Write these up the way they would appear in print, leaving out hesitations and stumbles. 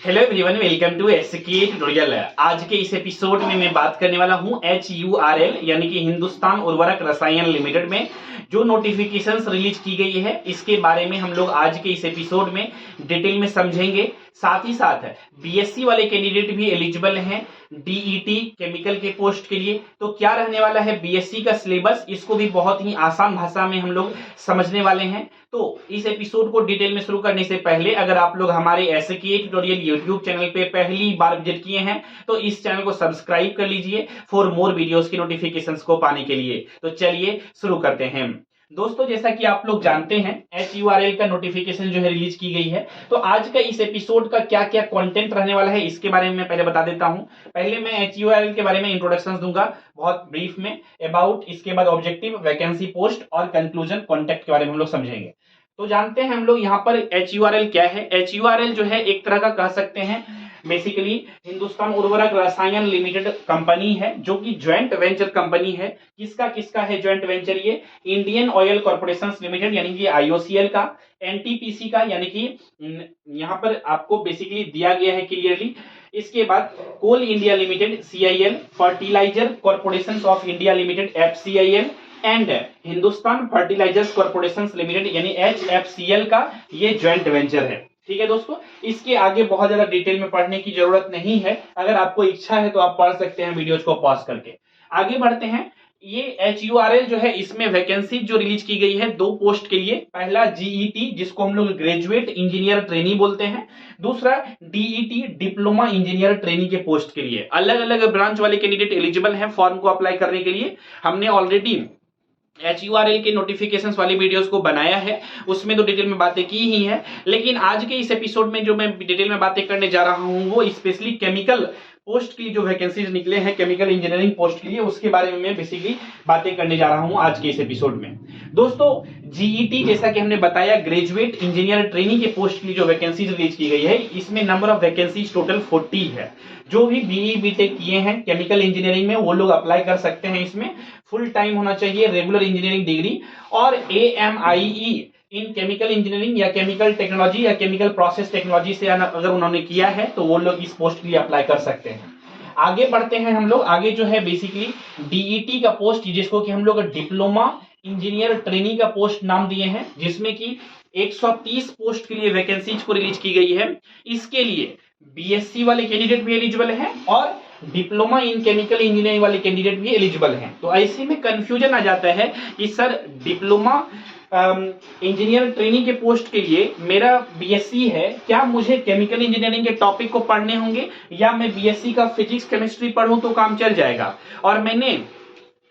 Hello everyone, welcome to SK tutorial. आज के इस एपिसोड में मैं बात करने वाला हूं HURL यानी कि हिंदुस्तान उर्वरक रसायन लिमिटेड में जो नोटिफिकेशंस रिलीज की गई है, इसके बारे में हम लोग आज के इस एपिसोड में डिटेल में समझेंगे। साथ ही साथ बीएससी वाले कैंडिडेट भी एलिजिबल हैं डीईटी केमिकल के पोस्ट के लिए। तो क्या रहने वाला है बीएससी का सिलेबस, इसको भी बहुत ही आसान भाषा में हम लोग समझने वाले हैं। तो इस एपिसोड को डिटेल में शुरू करने से पहले अगर आप लोग हमारे एसके ट्यूटोरियल यूट्यूब चैनल पे पहली बार विजिट किए हैं तो इस चैनल को सब्सक्राइब कर लीजिए फॉर मोर वीडियोस की नोटिफिकेशंस को पाने के लिए। तो चलिए शुरू करते हैं। दोस्तों, जैसा कि आप लोग जानते हैं HURL का नोटिफिकेशन जो है रिलीज की गई है। तो आज का इस एपिसोड का क्या क्या कंटेंट रहने वाला है इसके बारे में मैं पहले बता देता हूं। पहले मैं HURL के बारे में इंट्रोडक्शन दूंगा बहुत ब्रीफ में, अबाउट, इसके बाद ऑब्जेक्टिव, वैकेंसी, पोस्ट और कंक्लूजन कॉन्टेक्ट के बारे में हम लोग समझेंगे। तो जानते हैं हम लोग यहाँ पर HURL क्या है। HURL जो है एक तरह का कह सकते हैं बेसिकली हिंदुस्तान उर्वरक रसायन लिमिटेड कंपनी है जो कि ज्वाइंट वेंचर कंपनी है। किसका किसका है ज्वाइंट वेंचर? ये इंडियन ऑयल कॉर्पोरेशन लिमिटेड यानी कि IOCL का, NTPC का यानी कि यहाँ पर आपको बेसिकली दिया गया है क्लियरली। इसके बाद Coal India Limited CIL, Fertilizer Corporation of India Limited FCIL and Hindustan Fertilizers Corporation Limited यानी HFCL का ये ज्वाइंट वेंचर है। ठीक है दोस्तों, इसके आगे बहुत ज्यादा डिटेल में पढ़ने की जरूरत नहीं है। अगर आपको इच्छा है तो आप पढ़ सकते हैं वीडियोज को पॉज करके। आगे बढ़ते हैं। ये HURL जो है इसमें वैकेंसी जो रिलीज की गई है 2 पोस्ट के लिए। पहला GET जिसको हम लोग ग्रेजुएट इंजीनियर ट्रेनी बोलते हैं, दूसरा DET डिप्लोमा इंजीनियर ट्रेनी के पोस्ट के लिए। अलग अलग ब्रांच वाले कैंडिडेट एलिजिबल हैं फॉर्म को अप्लाई करने के लिए। हमने ऑलरेडी HURL के नोटिफिकेशंस वाली वीडियोस को बनाया है, उसमें तो डिटेल में बातें की ही है। लेकिन आज के इस एपिसोड में जो मैं डिटेल में बातें करने जा रहा हूं वो स्पेशली केमिकल पोस्ट की जो वैकेंसीज निकले हैं केमिकल इंजीनियरिंग पोस्ट के लिए, उसके बारे में मैं बेसिकली बातें करने जा रहा हूं आज के इस एपिसोड में। दोस्तों, GET जैसा कि हमने बताया ग्रेजुएट इंजीनियर ट्रेनी के पोस्ट के लिए जो वैकेंसीज रिलीज की गई है, इसमें नंबर ऑफ वैकेंसीज टोटल 40 है। जो भी BE BTech किए हैं केमिकल इंजीनियरिंग में वो लोग अप्लाई कर सकते हैं। इसमें फुल टाइम होना चाहिए, रेगुलर इंजीनियरिंग डिग्री और AMIE इन केमिकल इंजीनियरिंग या केमिकल टेक्नोलॉजी या केमिकल प्रोसेस टेक्नोलॉजी से अगर उन्होंने किया है तो वो लोग इस पोस्ट के लिए अप्लाई कर सकते हैं। आगे बढ़ते हैं हम लोग। आगे जो है बेसिकली DET का पोस्ट जिसको कि हम लोग डिप्लोमा इंजीनियर ट्रेनी का पोस्ट नाम दिए हैं, जिसमें कि 130 पोस्ट के लिए वैकेंसीज को रिलीज की गई है। इसके लिए BSc वाले कैंडिडेट भी एलिजिबल हैं और डिप्लोमा इन केमिकल इंजीनियरिंग वाले कैंडिडेट भी एलिजिबल हैं। तो ऐसे में कंफ्यूजन आ जाता है कि सर डिप्लोमा इंजीनियर ट्रेनिंग के पोस्ट के लिए मेरा BSc है, क्या मुझे केमिकल इंजीनियरिंग के टॉपिक को पढ़ने होंगे या मैं BSc का फिजिक्स केमिस्ट्री पढ़ूं तो काम चल जाएगा? और मैंने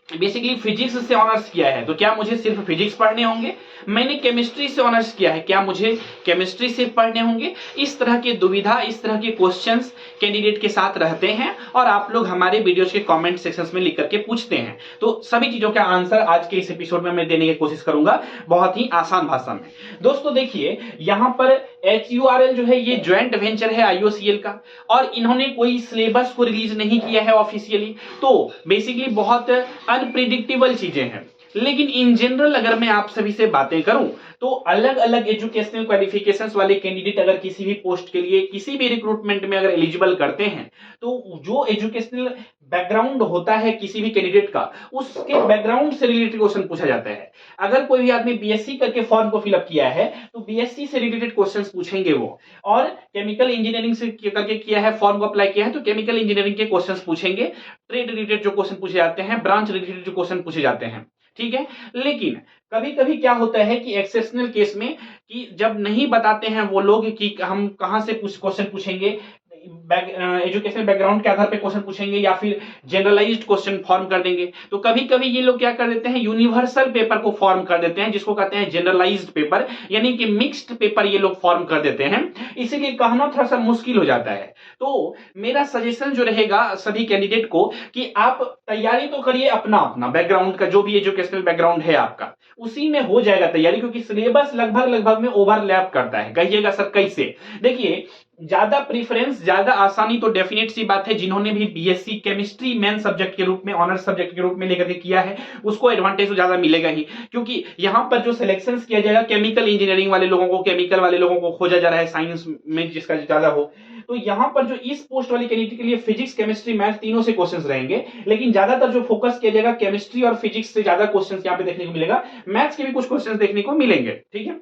बेसिकली फिजिक्स से ऑनर्स किया है तो क्या मुझे सिर्फ फिजिक्स पढ़ने होंगे? मैंने केमिस्ट्री से ऑनर्स किया है, क्या मुझे केमिस्ट्री से पढ़ने होंगे? इस तरह की दुविधा, इस तरह के क्वेश्चंस कैंडिडेट के साथ रहते हैं और आप लोग हमारे वीडियोस के कमेंट सेक्शंस में लिख करके पूछते हैं। तो सभी चीजों का आंसर आज के इस एपिसोड में मैं देने की कोशिश करूंगा बहुत ही आसान भाषा में। दोस्तों देखिए, यहां पर HURL जो है ये ज्वाइंट वेंचर है IOCL का और इन्होंने कोई सिलेबस को रिलीज नहीं किया है ऑफिशियली। तो बेसिकली बहुत अनप्रिडिक्टेबल चीजें हैं। लेकिन इन जनरल अगर मैं आप सभी से बातें करूं तो अलग अलग एजुकेशनल क्वालिफिकेशंस वाले कैंडिडेट अगर किसी भी पोस्ट के लिए किसी भी रिक्रूटमेंट में अगर एलिजिबल करते हैं तो जो एजुकेशनल बैकग्राउंड होता है किसी भी कैंडिडेट का, उसके बैकग्राउंड से रिलेटेड क्वेश्चन पूछा जाता है। अगर कोई भी आदमी BSc करके फॉर्म को फिलअप किया है तो BSc से रिलेटेड क्वेश्चंस पूछेंगे वो, और केमिकल इंजीनियरिंग से करके किया है फॉर्म को अप्लाई किया है तो केमिकल इंजीनियरिंग के क्वेश्चंस पूछेंगे। ट्रेड रिलेटेड जो क्वेश्चन पूछे जाते हैं, ब्रांच रिलेटेड जो क्वेश्चन पूछे जाते हैं, ठीक है। लेकिन कभी कभी क्या होता है कि एक्सेप्शनल केस में कि जब नहीं बताते हैं वो लोग कि हम कहां से क्वेश्चन पूछेंगे, एजुकेशनल बैकग्राउंड के आधार पे क्वेश्चन पूछेंगे या फिर जनरलाइज्ड क्वेश्चन फॉर्म कर देंगे, तो कभी कभी ये लोग क्या कर देते हैं यूनिवर्सल पेपर को फॉर्म कर देते हैं जिसको कहते हैं जनरलाइज्ड पेपर, यानी कि मिक्स्ड पेपर ये लोग फॉर्म कर देते हैं। इसीलिए कहना थोड़ा सा मुश्किल हो जाता है। तो मेरा सजेशन जो रहेगा सभी कैंडिडेट को कि आप तैयारी तो करिए अपना अपना बैकग्राउंड का, जो भी एजुकेशनल बैकग्राउंड है आपका उसी में हो जाएगा तैयारी, क्योंकि सिलेबस लगभग में ओवरलैप करता है। कहिएगा सर कैसे? देखिए, ज्यादा प्रीफरेंस, ज्यादा आसानी तो डेफिनेट सी बात है जिन्होंने भी BSc केमिस्ट्री मेन सब्जेक्ट के रूप में, ऑनर्स सब्जेक्ट के रूप में लेकर के किया है उसको एडवांटेज तो ज्यादा मिलेगा ही, क्योंकि यहां पर जो सिलेक्शन किया जाएगा केमिकल इंजीनियरिंग वाले लोगों को, केमिकल वाले लोगों को खोजा जा रहा है साइंस में जिसका ज्यादा हो। तो यहां पर जो इस पोस्ट वाली कैंडिडेट के लिए फिजिक्स, केमिस्ट्री, मैथ तीनों से क्वेश्चंस रहेंगे, लेकिन ज्यादातर जो फोकस किया जाएगा केमिस्ट्री और फिजिक्स से ज्यादा क्वेश्चंस यहां पे देखने को मिलेगा। मैथ्स के भी कुछ क्वेश्चंस देखने को मिलेंगे, ठीक है।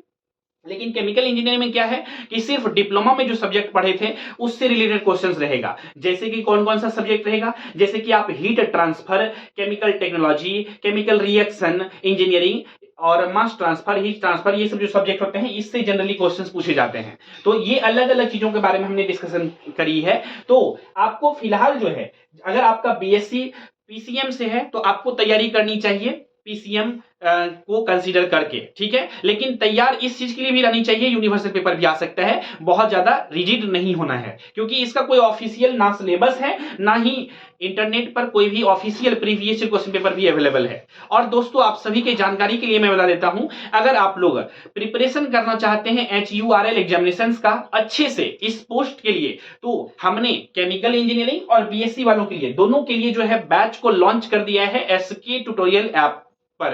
लेकिन केमिकल इंजीनियरिंग में क्या है कि सिर्फ डिप्लोमा में जो सब्जेक्ट पढ़े थे उससे रिलेटेड क्वेश्चंस रहेगा। जैसे कि कौन कौन सा सब्जेक्ट रहेगा, जैसे कि आप heat transfer, chemical technology, chemical reaction engineering और मास ट्रांसफर, हीट ट्रांसफर, ये सब जो सब्जेक्ट होते हैं इससे जनरली क्वेश्चंस पूछे जाते हैं। तो ये अलग अलग चीजों के बारे में हमने डिस्कशन करी है। तो आपको फिलहाल जो है, अगर आपका बीएससी पीसीएम से है तो आपको तैयारी करनी चाहिए पीसीएम को कंसीडर करके, ठीक है। लेकिन तैयार इस चीज के लिए भी रहनी चाहिए, यूनिवर्सल पेपर भी आ सकता है, बहुत ज्यादा रिजिड नहीं होना है, क्योंकि इसका कोई ऑफिशियल ना सिलेबस है ना ही इंटरनेट पर कोई भी ऑफिशियल प्रीवियस क्वेश्चन पेपर भी अवेलेबल है। और दोस्तों आप सभी के जानकारी के लिए मैं बता देता हूं, अगर आप लोग प्रिपरेशन करना चाहते हैं HURL एग्जामिनेशंस का अच्छे से इस पोस्ट के लिए, तो हमने केमिकल इंजीनियरिंग और बीएससी वालों के लिए दोनों के लिए जो है बैच को लॉन्च कर दिया है SK ट्यूटोरियल ऐप पर।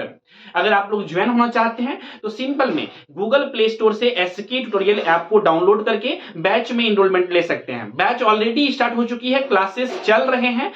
अगर आप लोग ज्वाइन होना चाहते हैं तो सिंपल में गूगल प्ले स्टोर से SK ट्यूटोरियल ऐप को डाउनलोड करके बैच में एनरोलमेंट ले सकते हैं। बैच ऑलरेडी स्टार्ट हो चुकी है, क्लासेस चल रहे हैं,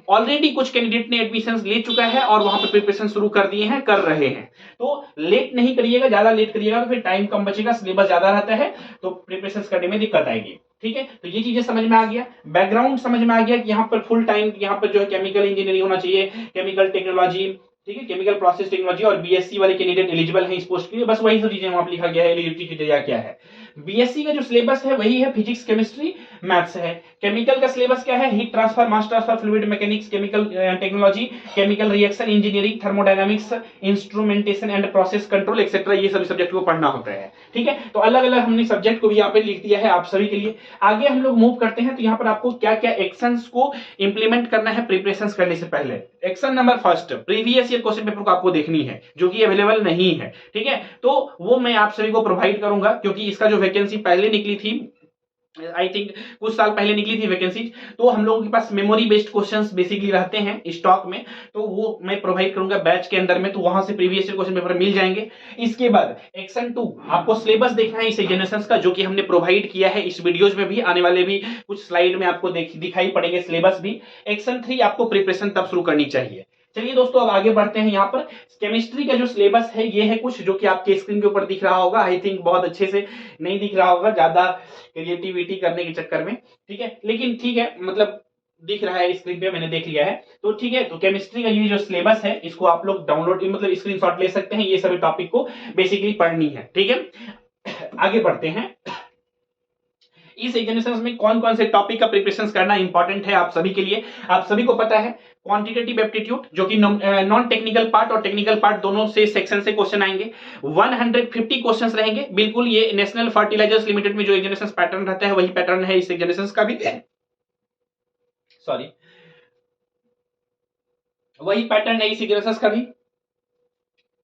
ऑलरेडी कुछ कैंडिडेट ने एडमिशन ले चुका है और वहां पर प्रिपरेशन शुरू कर दिए हैं, कर रहे हैं। तो लेट नहीं करिएगा, ज्यादा लेट करिएगा तो फिर टाइम कम बचेगा, सिलेबस ज्यादा रहता है तो प्रिपरेशन करने में दिक्कत आएगी, ठीक है। तो ये चीजें समझ में आ गया, बैकग्राउंड समझ में आ गया कि यहाँ पर फुल टाइम यहाँ पर जो है केमिकल इंजीनियरिंग होना चाहिए, केमिकल टेक्नोलॉजी, ठीक है, केमिकल प्रोसेस टेक्नोलॉजी और बीएससी वाले कैंडिडेट एलिजिबल हैं इस पोस्ट के लिए। बस वही सब चीजें वहां पर लिखा गया है, एलिजिबिलिटी क्राइटेरिया क्या है। बीएससी का जो सिलेबस है वही है फिजिक्स, केमिस्ट्री, मैथ्स है। केमिकल का सिलेबस क्या है, heat transfer, mass transfer, fluid mechanics, chemical technology, chemical reaction engineering, thermodynamics, instrumentation and process control etcetera, ये सभी सब्जेक्ट को पढ़ना होता है, ठीक है। तो अलग अलग हमने सब्जेक्ट को भी यहाँ पे लिख दिया है आप सभी के लिए। आगे हम लोग मूव करते हैं, तो यहाँ पर आपको क्या क्या एक्शंस को इंप्लीमेंट करना है प्रिपरेशन करने से पहले। Action number first, previous year question paper को आपको देखनी है जो कि अवेलेबल नहीं है, ठीक है। तो वो मैं आप सभी को प्रोवाइड करूंगा, क्योंकि इसका जो वैकेंसी पहले निकली थी, आई थिंक कुछ साल पहले निकली थी वैकेंसी, तो हम लोगों के पास मेमोरी बेस्ड क्वेश्चंस बेसिकली रहते हैं स्टॉक में, तो वो मैं प्रोवाइड करूंगा बैच के अंदर में, तो वहां से प्रीवियस ईयर क्वेश्चन पेपर मिल जाएंगे। इसके बाद एक्शन 2, आपको सिलेबस देखना है इस एग्जामिनेशंस का, जो कि हमने प्रोवाइड किया है इस वीडियोज में भी, आने वाले भी कुछ स्लाइड में आपको दिखाई पड़ेंगे सिलेबस भी। एक्शन 3, आपको प्रिपरेशन तब शुरू करनी चाहिए। चलिए दोस्तों अब आगे बढ़ते हैं। यहाँ पर केमिस्ट्री का जो सिलेबस है ये है कुछ जो कि आपके स्क्रीन के ऊपर दिख रहा होगा, आई थिंक बहुत अच्छे से नहीं दिख रहा होगा ज्यादा क्रिएटिविटी करने के चक्कर में, ठीक है, लेकिन ठीक है, मतलब दिख रहा है स्क्रीन पे, मैंने देख लिया है, तो ठीक है। तो केमिस्ट्री का ये जो सिलेबस है इसको आप लोग डाउनलोड मतलब स्क्रीनशॉट ले सकते हैं, ये सभी टॉपिक को बेसिकली पढ़नी है, ठीक है। आगे बढ़ते हैं, इस एग्जामिनेशन में कौन कौन से टॉपिक का प्रिपरेशन करना इंपॉर्टेंट है आप सभी के लिए। आप सभी को पता है क्वांटिटेटिव एप्टीट्यूड, जो कि नॉन टेक्निकल पार्ट और टेक्निकल पार्ट दोनों से सेक्शन से क्वेश्चन आएंगे। 150 क्वेश्चंस रहेंगे, बिल्कुल ये नेशनल फर्टिलाइजर्स लिमिटेड में जो एग्जामिनेशन पैटर्न रहता है वही पैटर्न है इस एग्जामिनेशन का भी, सॉरी वही पैटर्न है इस एग्जामिनेशन का भी।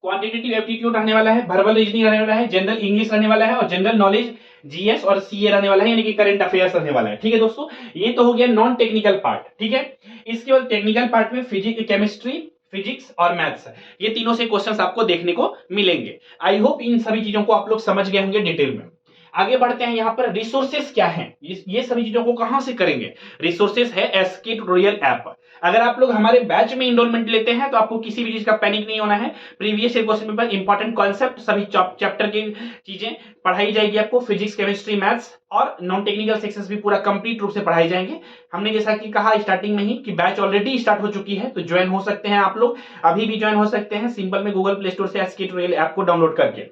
क्वांटिटेटिव एप्टीट्यूड रहने वाला है, वर्बल रीजनिंग रहने वाला है, जनरल इंग्लिश रहने वाला है और जनरल नॉलेज जीएस और सीए रहने वाला है, यानी कि करंट अफेयर्स रहने वाला है, ठीक है दोस्तों। ये तो हो गया नॉन टेक्निकल पार्ट, ठीक है। इसके बाद टेक्निकल पार्ट में फिजिक्स, केमिस्ट्री, फिजिक्स और मैथ्स, ये तीनों से क्वेश्चंस आपको देखने को मिलेंगे। आई होप इन सभी चीजों को आप लोग समझ गए होंगे डिटेल में। आगे बढ़ते हैं, यहाँ पर रिसोर्सेस क्या हैं, ये सभी चीजों को कहां से करेंगे। रिसोर्सेस है SK ट्यूटोरियल ऐप। अगर आप लोग हमारे बैच में एनरोलमेंट लेते हैं तो आपको किसी भी चीज का पैनिक नहीं होना है। Previous year question paper, important concept, सभी चैप्टर की चीजें पढ़ाई जाएगी आपको, फिजिक्स, केमिस्ट्री, मैथ्स और नॉन टेक्निकल सेक्शंस भी पूरा कंप्लीट रूप से पढ़ाए जाएंगे। हमने जैसा कि कहा स्टार्टिंग में ही कि बैच ऑलरेडी स्टार्ट हो चुकी है, तो ज्वाइन हो सकते हैं आप लोग, अभी भी ज्वाइन हो सकते हैं सिंपल में गूगल प्ले स्टोर से SK ट्यूटोरियल ऐप को डाउनलोड करके।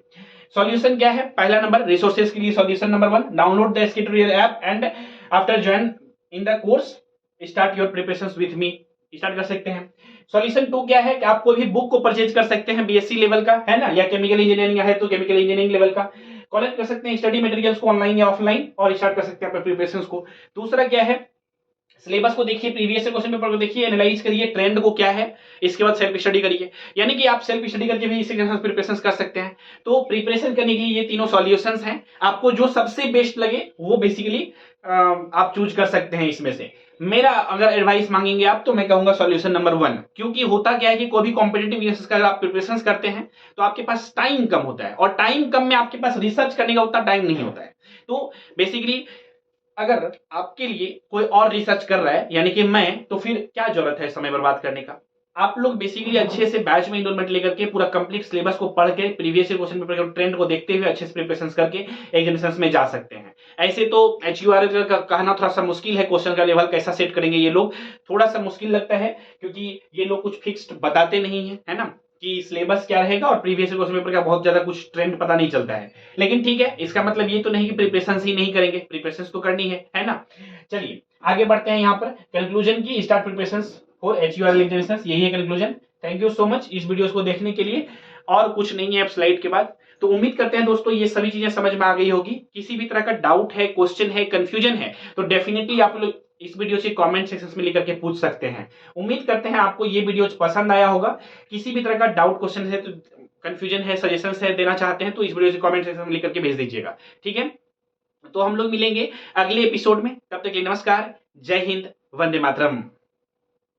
सॉल्यूशन क्या है, पहला नंबर रिसोर्सेज के लिए solution number 1, download the SK tutorial app and after join in the course start your preparations with me, start कर सकते हैं। सॉल्यूशन 2 क्या है कि आप कोई भी बुक को परचेज कर सकते हैं बीएससी लेवल का, है ना, या केमिकल इंजीनियरिंग है तो केमिकल इंजीनियरिंग लेवल का कलेक्ट कर सकते हैं स्टडी मटेरियल्स को ऑनलाइन या ऑफलाइन और स्टार्ट कर सकते हैं अपने प्रिपरेशंस को। दूसरा क्या है, सिलेबस को देखिए, प्रीवियस क्वेश्चन पेपर को देखिए, एनालाइज करिए ट्रेंड को क्या है, इसके बाद सेल्फ स्टडी करिए, यानी कि आप सेल्फ स्टडी करके भी इस एग्जाम प्रिपरेशन कर सकते हैं। तो प्रिपरेशन करने के लिए ये तीनों सॉल्यूशंस हैं, आपको जो सबसे बेस्ट लगे वो बेसिकली आप चूज कर सकते हैं इसमें से। मेरा अगर एडवाइस मांगेंगे आप तो मैं कहूंगा सॉल्यूशन नंबर 1, क्योंकि होता क्या है कि कोई भी कॉम्पिटिटिव एग्जाम्स का अगर आप प्रिपरेशन करते हैं तो आपके पास टाइम कम होता है, और टाइम कम में आपके पास रिसर्च करने का उतना टाइम नहीं होता है। तो बेसिकली अगर आपके लिए कोई और रिसर्च कर रहा है यानी कि मैं, तो फिर क्या जरूरत है समय बर्बाद करने का। आप लोग बेसिकली अच्छे से बैच में इनरोलमेंट लेकर के पूरा कंप्लीट सिलेबस को पढ़ के प्रीवियस ईयर क्वेश्चन पेपर के ट्रेंड को देखते हुए अच्छे से प्रिपरेशन करके एग्जामिनेशन में जा सकते हैं। ऐसे तो HURL का कहना थोड़ा सा मुश्किल है, क्वेश्चन का लेवल कैसा सेट करेंगे ये लोग, थोड़ा सा मुश्किल लगता है क्योंकि ये लोग कुछ फिक्स्ड बताते नहीं है ना, कि सिलेबस क्या रहेगा और प्रीवियस क्वेश्चन पेपर का बहुत ज्यादा कुछ ट्रेंड पता नहीं चलता है। लेकिन ठीक है, इसका मतलब ये तो नहीं कि प्रिपरेशन ही नहीं करेंगे, प्रिपरेशन तो करनी है ना। चलिए आगे बढ़ते हैं यहाँ पर कंक्लूजन की, start preparation for HURL examination, यही है conclusion. Thank you so much इस वीडियोस को देखने के लिए, और कुछ नहीं है अब स्लाइड के बाद। तो उम्मीद करते हैं दोस्तों ये सभी चीजें समझ में आ गई होगी। किसी भी तरह का डाउट है, क्वेश्चन है, कंफ्यूजन है, तो डेफिनेटली आप लोग इस वीडियो से कमेंट सेक्शन में लेकर के पूछ सकते हैं। उम्मीद करते हैं आपको ये वीडियो पसंद आया होगा। किसी भी तरह का डाउट, क्वेश्चन है, तो कंफ्यूजन है, सजेशन है देना चाहते हैं तो इस वीडियो से कमेंट सेक्शन में लेकर के भेज दीजिएगा, ठीक है। तो हम लोग मिलेंगे अगले एपिसोड में, तब तक के लिए नमस्कार, जय हिंद, वंदे मातरम।